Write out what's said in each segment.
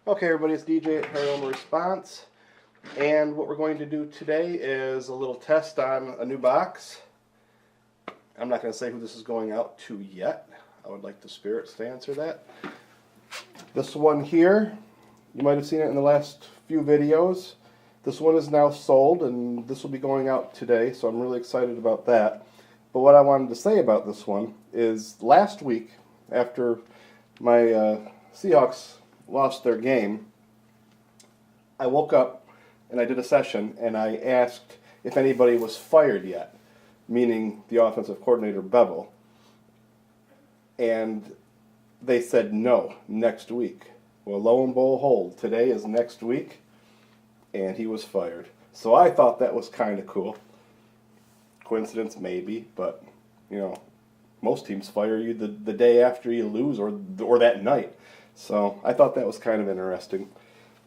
Okay, everybody, it's DJ at Paranormal Response, and what we're going to do today is a little test on a new box. I'm not going to say who this is going out to yet. I would like the spirits to answer that. This one here, you might have seen it in the last few videos. This one is now sold, and this will be going out today, so I'm really excited about that. But what I wanted to say about this one is last week, after my Seahawks lost their game, I woke up and I did a session and I asked if anybody was fired yet, meaning the offensive coordinator Bevel, and they said no, next week. Well, lo and behold, today is next week and he was fired. So I thought that was kind of cool. Coincidence maybe, but you know, most teams fire you the day after you lose or that night. So I thought that was kind of interesting.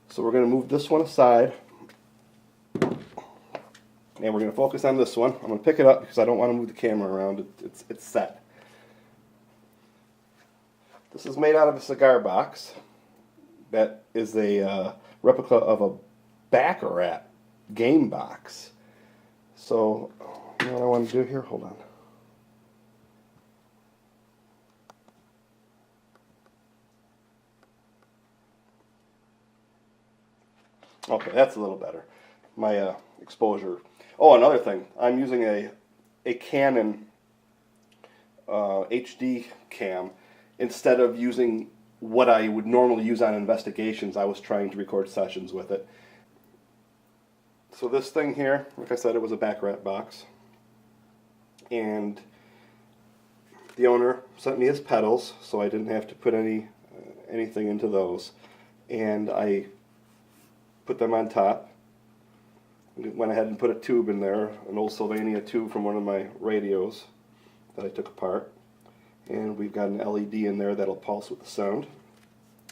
So we're going to move this one aside, and we're going to focus on this one. I'm going to pick it up because I don't want to move the camera around. It's set. This is made out of a cigar box that is a replica of a Baccarat game box. So you know what I want to do here? Hold on. Okay, that's a little better. My exposure. Oh, another thing. I'm using a Canon HD cam. Instead of using what I would normally use on investigations, I was trying to record sessions with it. So this thing here, like I said, it was a Baccarat box. And the owner sent me his pedals, so I didn't have to put anything into those. And I put them on top. Went ahead and put a tube in there, an old Sylvania tube from one of my radios that I took apart. And we've got an LED in there that'll pulse with the sound.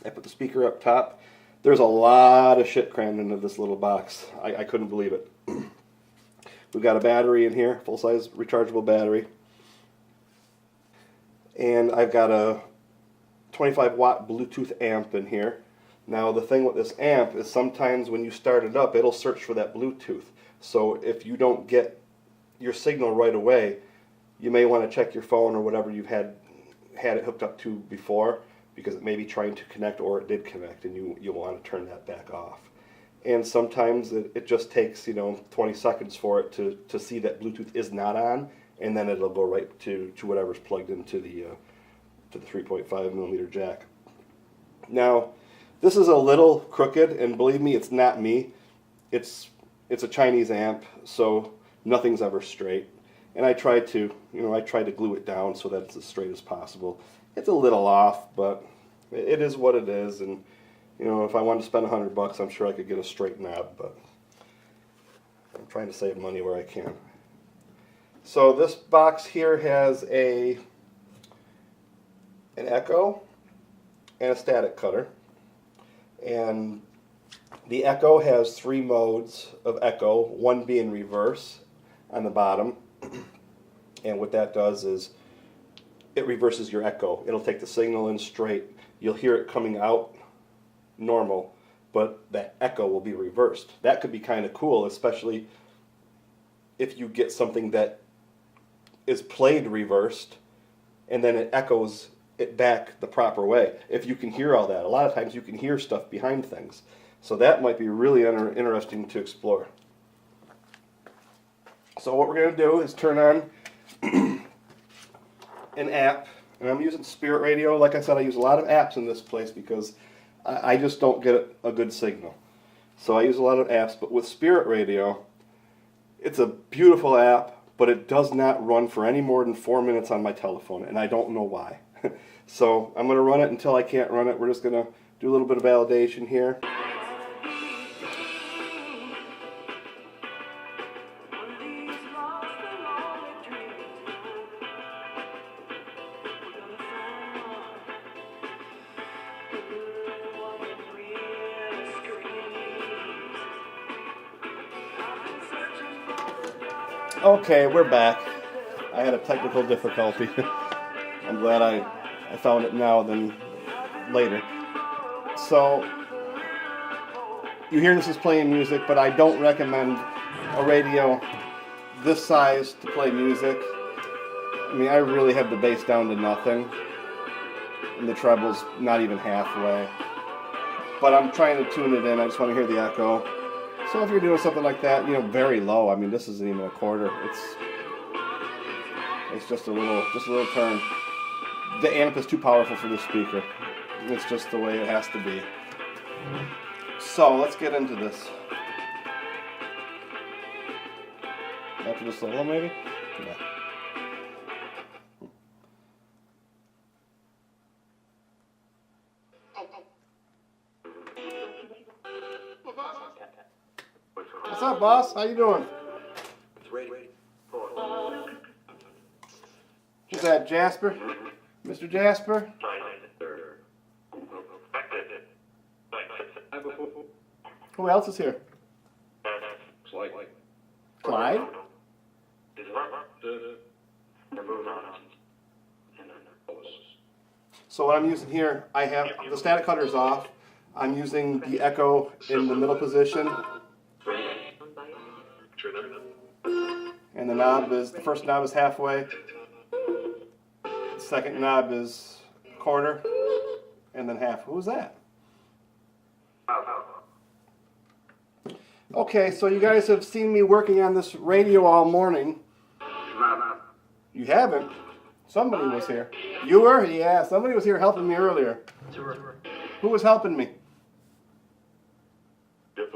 I put the speaker up top. There's a lot of shit crammed into this little box. I couldn't believe it. We've got a battery in here, full-size rechargeable battery. And I've got a 25-watt Bluetooth amp in here. Now the thing with this amp is sometimes when you start it up, it'll search for that Bluetooth. So if you don't get your signal right away, you may want to check your phone or whatever you've had it hooked up to before, because it may be trying to connect or it did connect, and you'll want to turn that back off. And sometimes it just takes 20 seconds for it to see that Bluetooth is not on, and then it'll go right to whatever's plugged into the 3.5 millimeter jack. Now, this is a little crooked, and believe me, it's not me. It's a Chinese amp, so nothing's ever straight. And I tried to glue it down so that it's as straight as possible. It's a little off, but it is what it is. And if I wanted to spend $100, I'm sure I could get a straight knob, but I'm trying to save money where I can. So this box here has an echo and a static cutter. And the echo has 3 modes of echo, one being reverse on the bottom. And what that does is it reverses your echo. It'll take the signal in straight. You'll hear it coming out normal, but that echo will be reversed. That could be kind of cool, especially if you get something that is played reversed and then it echoes it back the proper way. If you can hear all that, a lot of times you can hear stuff behind things. So that might be really interesting to explore. So what we're going to do is turn on an app, and I'm using Spirit Radio. Like I said, I use a lot of apps in this place because I just don't get a good signal. So I use a lot of apps, but with Spirit Radio, it's a beautiful app, but it does not run for any more than 4 minutes on my telephone, and I don't know why. So I'm going to run it until I can't run it. We're just going to do a little bit of validation here. Okay, we're back. I had a technical difficulty. I'm glad I found it now than later. So you hear this is playing music, but I don't recommend a radio this size to play music. I mean, I really have the bass down to nothing, and the treble's not even halfway. But I'm trying to tune it in. I just want to hear the echo. So if you're doing something like that, you know, very low. I mean, this isn't even a quarter. It's just a little turn. The amp is too powerful for this speaker. It's just the way it has to be. So let's get into this. After the solo, maybe? Yeah. What's up, boss? How you doing? Who's that, Jasper? Mr. Jasper? Who else is here? Clyde? So what I'm using here, I have the static cutters off. I'm using the echo in the middle position. And the knob is, the first knob is halfway. The second knob is a quarter. And then half. Who was that? Okay, so you guys have seen me working on this radio all morning. You haven't? Somebody was here. You were? Yeah, somebody was here helping me earlier. Who was helping me? The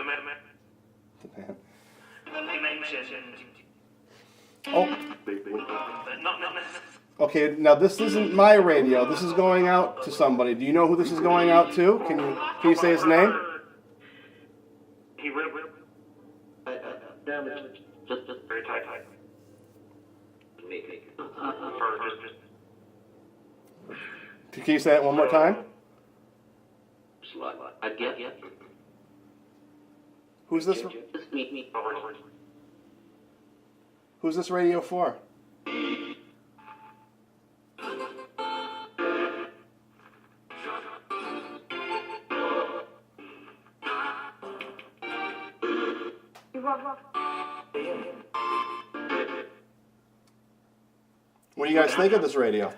man. Oh. Okay, now this isn't my radio. This is going out to somebody. Do you know who this is going out to? Can you say his name? Just very tight. Can you say that one more time? Who's this? Who's this radio for? What do you guys think of this radio?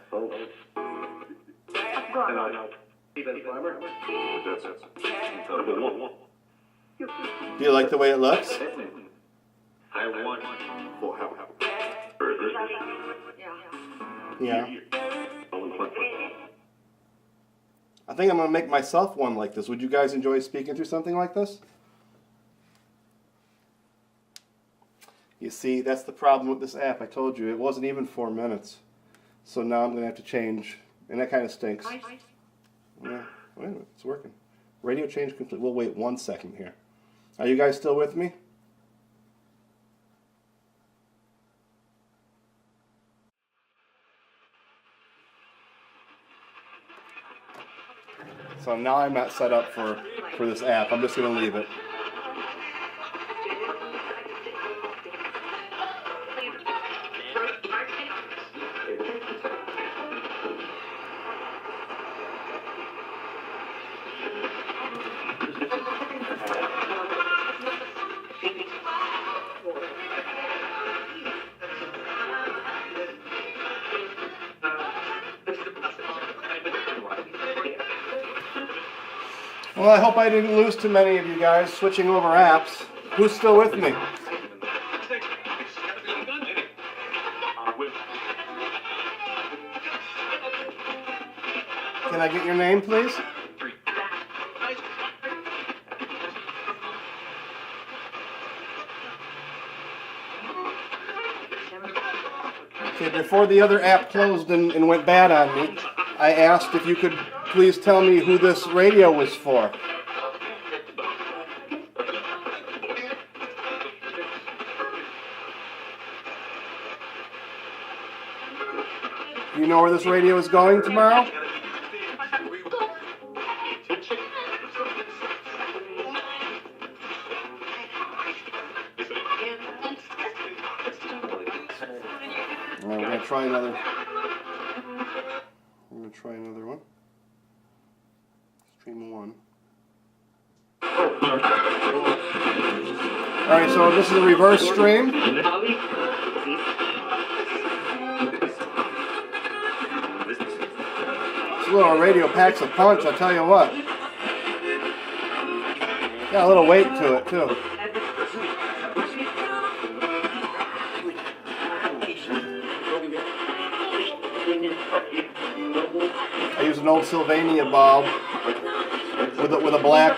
Do you like the way it looks? Yeah. I think I'm going to make myself one like this. Would you guys enjoy speaking through something like this? You see, that's the problem with this app. I told you, it wasn't even 4 minutes. So now I'm going to have to change, and that kind of stinks. Yeah, wait a minute, it's working. Radio change complete. We'll wait 1 second here. Are you guys still with me? So now I'm not set up for this app. I'm just going to leave it. Well, I hope I didn't lose too many of you guys switching over apps. Who's still with me? Can I get your name, please? Okay, before the other app closed and went bad on me, I asked if you could please tell me who this radio was for. Do you know where this radio is going tomorrow? Alright, we're going to try another. We're going to try another one. Stream 1. Alright, so this is a reverse stream. This little radio packs a punch, I'll tell you what. Got a little weight to it, too. I use an old Sylvania bulb with a black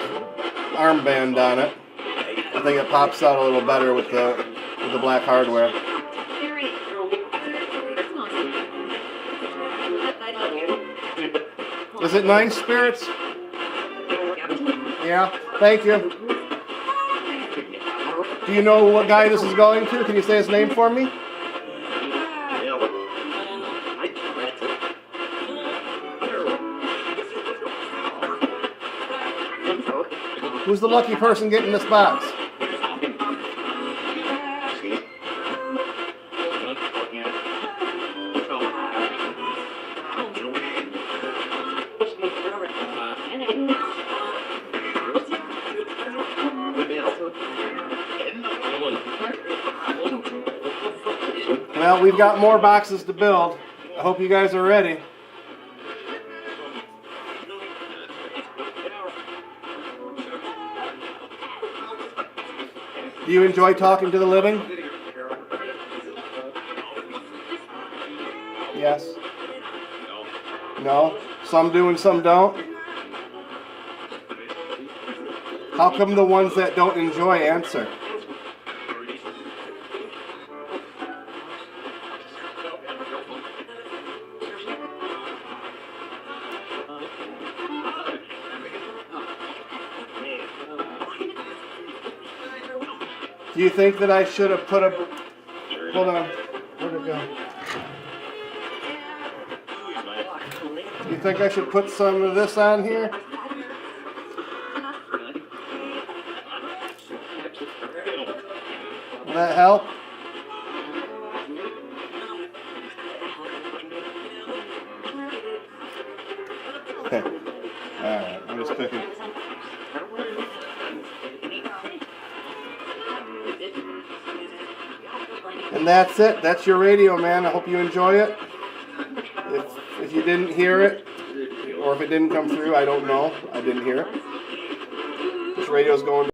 armband on it. I think it pops out a little better with the black hardware. Is it nice, Spirits? Yeah, thank you. Do you know what guy this is going to? Can you say his name for me? Who's the lucky person getting this box? Well, we've got more boxes to build. I hope you guys are ready. Do you enjoy talking to the living? Yes. No? Some do and some don't? How come the ones that don't enjoy answer? Do you think that I should have put a... Hold on. Where'd it go? Do you think I should put some of this on here? Will that help? Okay. Alright, I'm just picking. And that's it. That's your radio, man. I hope you enjoy it. If you didn't hear it, or if it didn't come through, I don't know. I didn't hear it. This radio's going